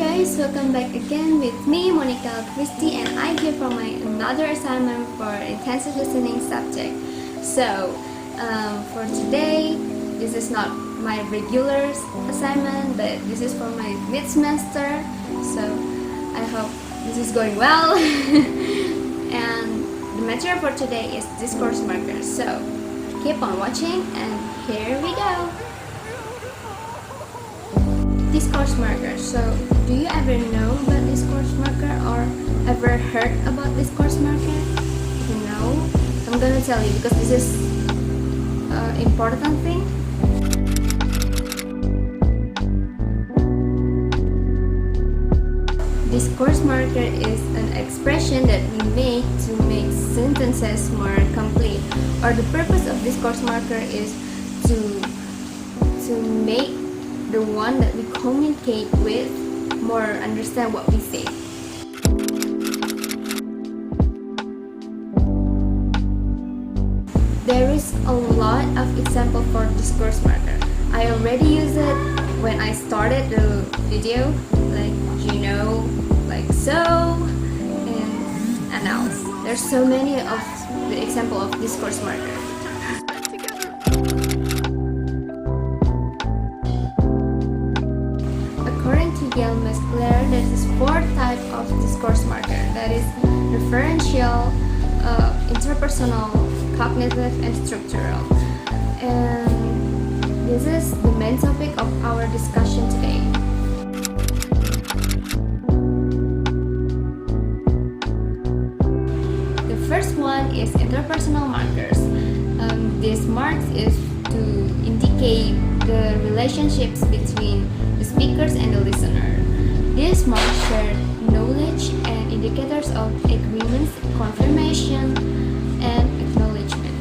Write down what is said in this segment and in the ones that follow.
guys, welcome back again with me, Monika L, Christie, and I'm here for my another assignment for intensive listening subject. So, for today, this is not my regular assignment, but this is for my mid-semester. So, I hope this is going well. And the material for today is discourse markers. So, keep on watching, and here we go. Discourse marker. So, do you ever know about discourse marker or ever heard about discourse marker? If you know, I'm gonna tell you because this is an important thing. Discourse marker is an expression that we make to make sentences more complete, or the purpose of discourse marker is to make the one that we communicate with more understand what we say. There is a lot of example for discourse marker. I already used it when I started the video, like like so and announce. There's so many of the example of discourse marker. There is 4 types of discourse marker. That is referential, interpersonal, cognitive, and structural. And this is the main topic of our discussion today. The first one is interpersonal markers. This marks is to indicate the relationships between the speakers and the listener. These marks share knowledge and indicators of agreements, confirmation, and acknowledgement.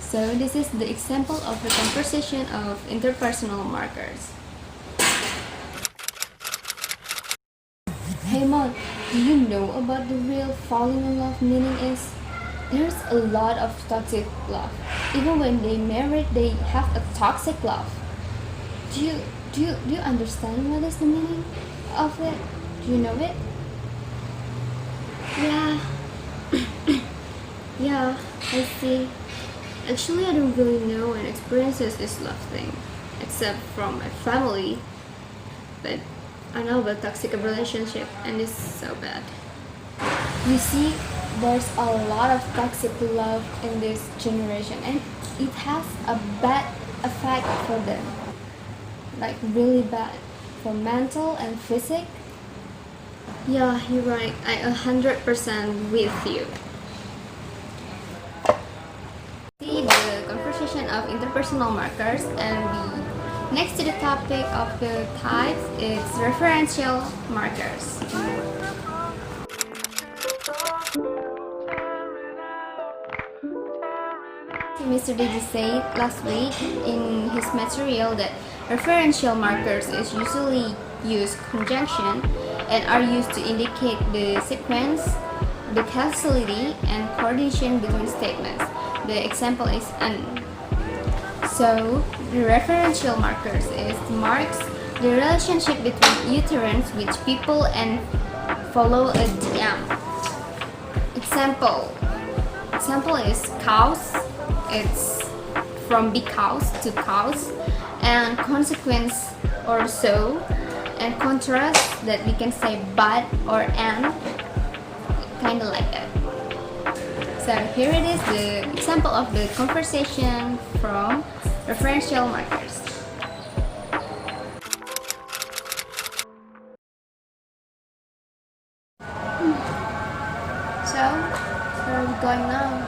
So this is the example of the conversation of interpersonal markers. Hey Mon, do you know about the real falling in love meaning is? There's a lot of toxic love. Even when they married, they have a toxic love. Do you understand what is the meaning of it? Do you know it? Yeah. Yeah, I see. Actually, I don't really know and experiences this love thing, except from my family. But I know about toxic relationship, and it's so bad. You see, there's a lot of toxic love in this generation, and it has a bad effect for them. Like really bad for mental and physic. Yeah, you're right. I 100% with you. See the conversation of interpersonal markers, and the next to the topic of the types is referential markers. Mr. Digi said last week in his material that referential markers is usually used conjunction and are used to indicate the sequence, the causality, and coordination between statements. The example is an. So, the referential markers marks the relationship between utterance with people and follow a DM. Example is cows. It's from because to cause, and consequence or so, and contrast that we can say but or and, kind of like that. So here it is, the example of the conversation from referential markers. So where are we going now?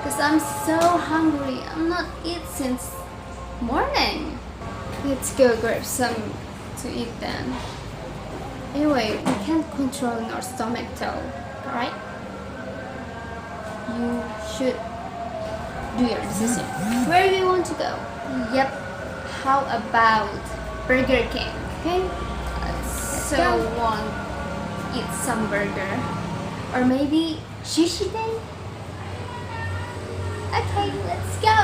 Because I'm so hungry. I'm not eat since morning. Let's go grab some to eat then. Anyway, we can't control our stomach though, alright? You should do your decision. Where do you want to go? Yep. How about Burger King? Okay? I want to eat some burger. Or maybe sushi day? Okay, let's go!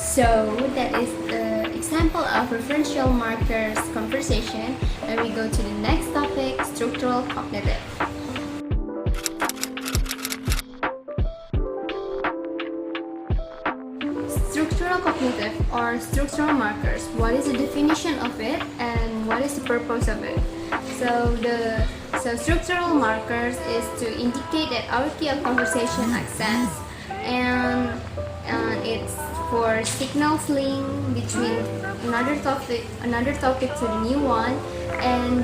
So that is the example of referential markers conversation, and we go to the next topic, structural cognitive. Structural cognitive or structural markers. What is the definition of it and what is the purpose of it? So structural markers is to indicate that our key of conversation access, and it's for signals link between another topic to the new one, and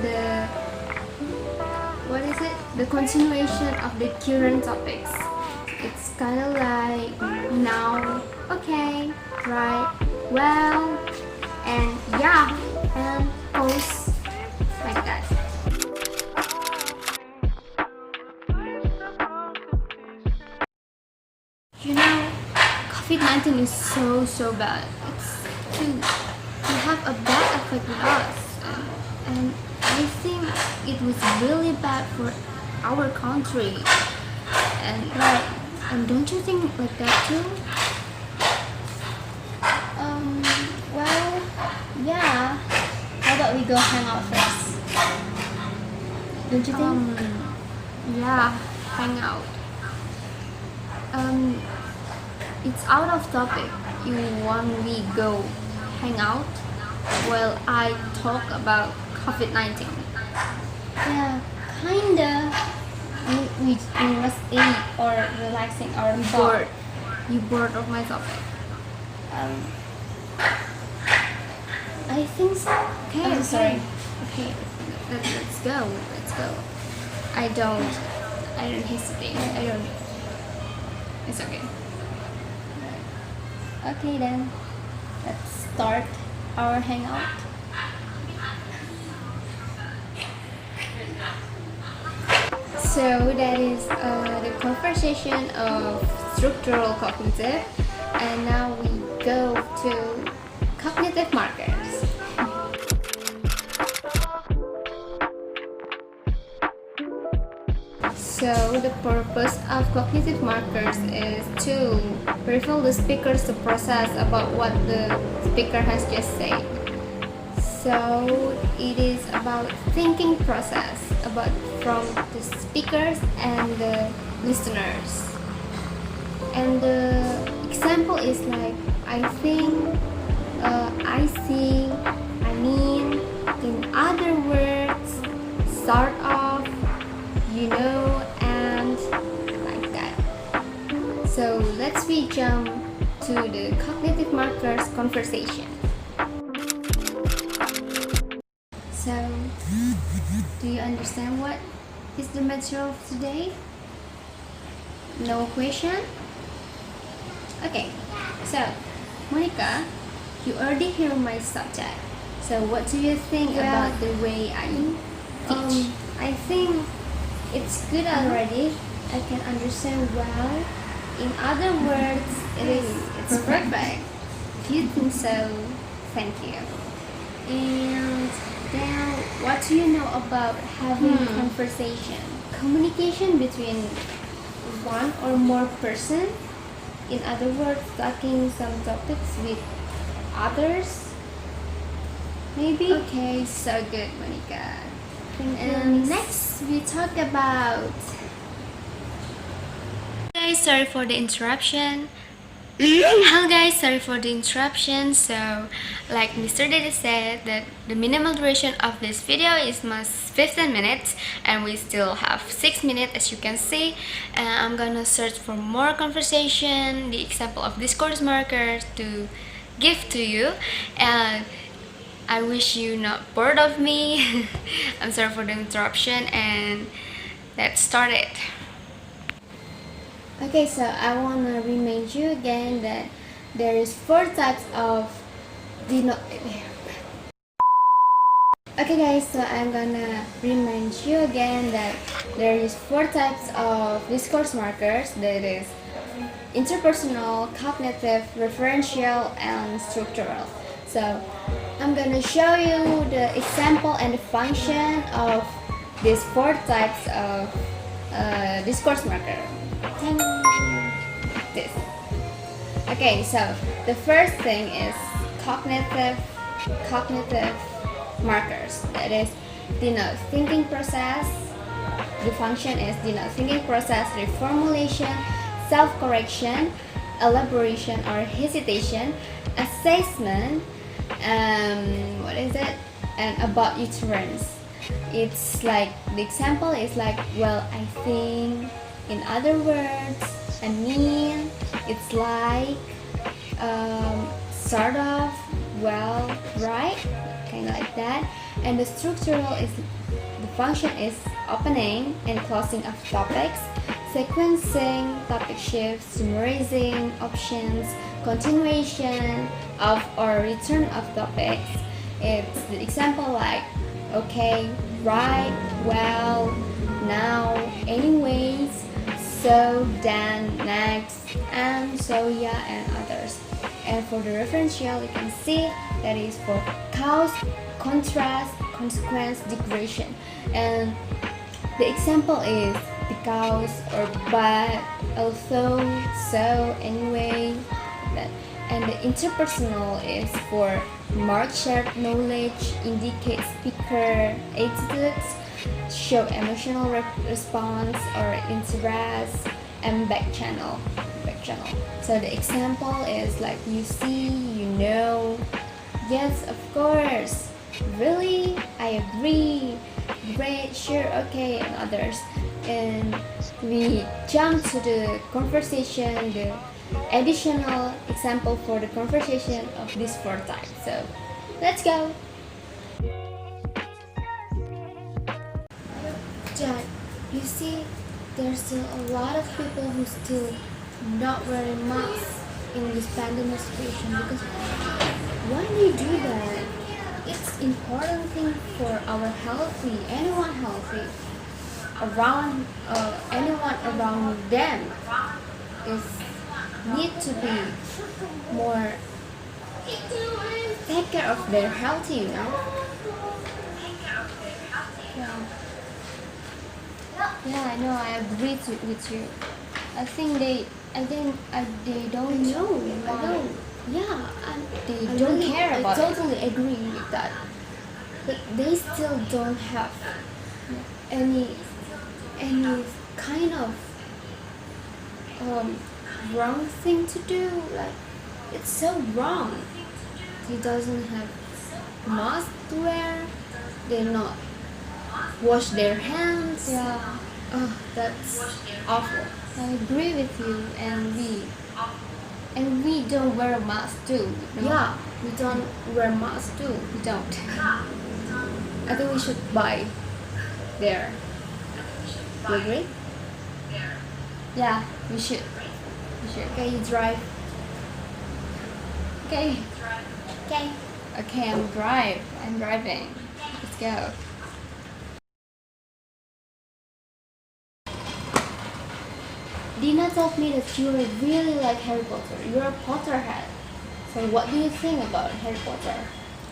what is it? The continuation of the current topics. It's kind of like now, okay, right, well, and yeah, and pause, like that. You know, COVID-19 is so bad. It's to have a bad effect with us, and I think it was really bad for our country. And right, and don't you think like that too? Well, yeah. How about we go hang out first? Don't you think? Yeah, hang out. It's out of topic. You want we go hang out while I talk about COVID-19? Yeah, kinda. We must eat or relaxing our bored. You bored of my topic? I think so. Okay, I'm sorry. Okay, let's go. Let's go. I don't hesitate. It's okay. Okay then, let's start our hangout. So that is the conversation of structural cognitive, and now we go to cognitive markers. So the purpose of cognitive markers is to reveal the speakers to process about what the speaker has just said. So it is about thinking process about from the speakers and the listeners. And the example is like I think, I see, I mean, in other words, sort of, you know, and like that. So let's jump to the cognitive markers conversation. So, do you understand what is the material of today? No question? Okay, so Monika, you already hear my subject. So what do you think about the way I teach? I think it's good already. I can understand well. In other words, it's perfect. If you think so, thank you. And then, what do you know about having conversation? Communication between one or more person. In other words, talking some topics with others. Maybe. Okay, so good, Monika. And next, we talk about. Guys, sorry for the interruption. Hello guys, sorry for the interruption. So, like Mr. Dede said, that the minimal duration of this video is must 15 minutes, and we still have 6 minutes as you can see. And I'm gonna search for more conversation, the example of discourse markers to give to you. And I wish you not bored of me. I'm sorry for the interruption, and let's start it. Okay, so I want to remind you again that there is 4 types of Okay guys, so I'm gonna remind you again that there is 4 types of discourse markers. That is interpersonal, cognitive, referential, and structural. So I'm gonna show you the example and the function of these 4 types of discourse marker. This. Okay, so the first thing is cognitive markers. That is denote thinking process. The function is denote thinking process, reformulation, self-correction, elaboration or hesitation, assessment, what is it? And about utterance. It's like the example is like, well, I think, in other words, I mean, it's like, sort of, well, right, kind of like that. And the structural is the function is opening and closing of topics, sequencing, topic shifts, summarizing options, continuation of or return of topics. It's the example like, okay, right, well, now, anyways, so, then, next, and so, yeah, and others. And for the referential, you can see that is for cause, contrast, consequence, digression. And the example is because or but, although, so, anyway, that. And the interpersonal is for mark shared knowledge, indicate speaker attitudes, show emotional response or interest, and back channel. So the example is like, you see, you know, yes, of course, really, I agree, great, sure, okay, and others. And we jump to the conversation, the additional example for the conversation of these 4 types. So let's go. Jack, you see, there's still a lot of people who still not wearing masks in this pandemic situation, because why they do that? It's important thing for our healthy, anyone healthy around, anyone around them is need to be more take care of their health, you know. Yeah, I know. I agree with you. I think they don't know. I don't. Yeah, they don't really care about it. I totally agree with that. But they still don't have any kind of wrong thing to do. Like, it's so wrong. He doesn't have mask to wear. They not wash their hands. Yeah. Oh, that's awful. I agree with you, and we don't wear a mask too. No? Yeah, we don't wear mask too. We don't. I think we should buy there. You agree? Yeah, we should. Okay, you drive. Okay. Okay, I'm driving. Let's go. Dina told me that you really like Harry Potter. You're a Potterhead. So what do you think about Harry Potter?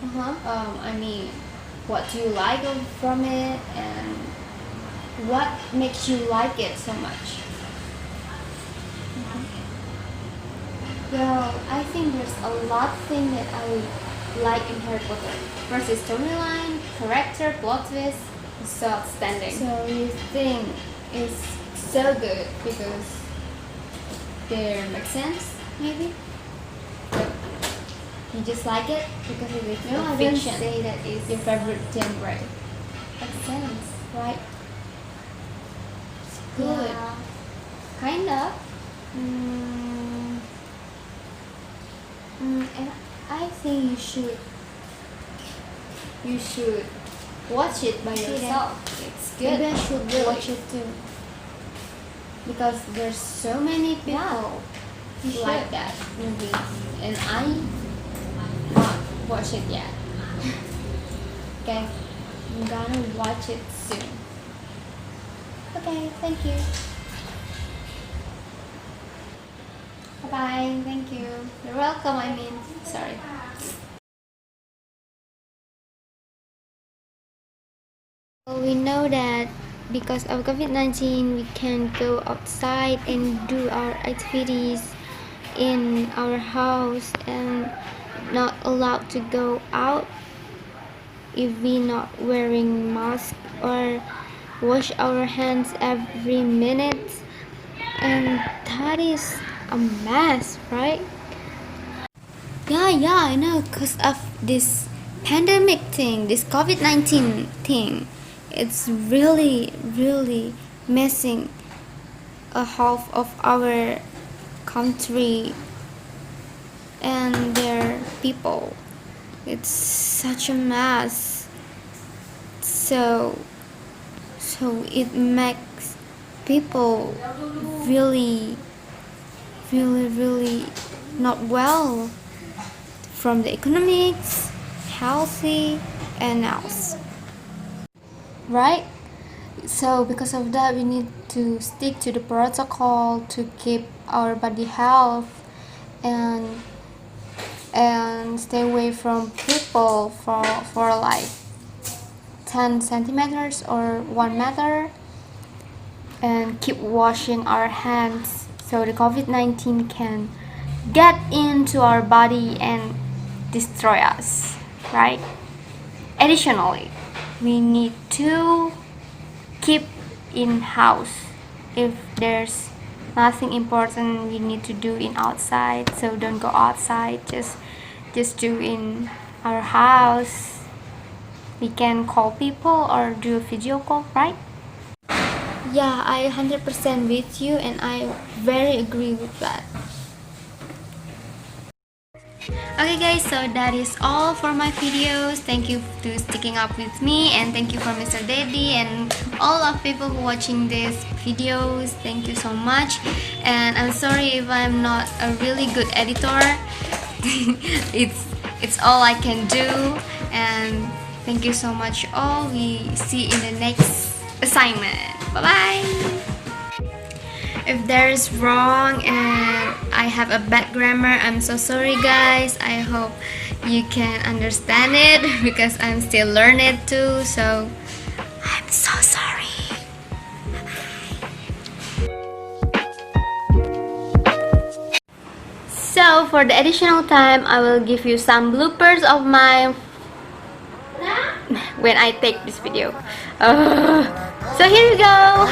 I mean, what do you like from it, and what makes you like it so much? Well, I think there's a lot of things that I would like in Harry Potter. First is storyline, character, plot twist. It's so outstanding. So you think it's so good because they make sense, maybe? So you just like it because it is fiction. I don't say that is your favorite genre. Makes sense, right? It's good. Yeah. Kind of. And I think you should watch it by yourself. It's good. Maybe I should really watch it too, because there's so many people like that movie, and I not watch it yet. Okay, I'm gonna watch it soon. Okay, thank you. Bye. Thank you. You're welcome. Sorry. Well, we know that because of COVID-19, we can't go outside and do our activities in our house and not allowed to go out if we not wearing mask or wash our hands every minute, and that is a mess, right? Yeah, I know, because of this pandemic thing, this COVID-19 thing. It's really messing a half of our country and their people. It's such a mess. So it makes people really not well from the economics, healthy, and else, right? So because of that, we need to stick to the protocol to keep our body health and stay away from people for like 10 centimeters or 1 meter, and keep washing our hands so the COVID-19 can get into our body and destroy us, right? Additionally, we need to keep in house if there's nothing important we need to do in outside, so don't go outside, just do in our house. We can call people or do a video call, right? Yeah, I 100% with you, and I very agree with that. Okay guys, so that is all for my videos. Thank you to sticking up with me, and thank you for Mr. Daddy and all of people who watching these videos. Thank you so much, and I'm sorry if I'm not a really good editor. it's all I can do, and thank you so much all. We see in the next assignment. Bye bye. If there is wrong and I have a bad grammar, I'm so sorry guys. I hope you can understand it because I'm still learning it too, so I'm so sorry. So for the additional time, I will give you some bloopers of my when I take this video. So here we go.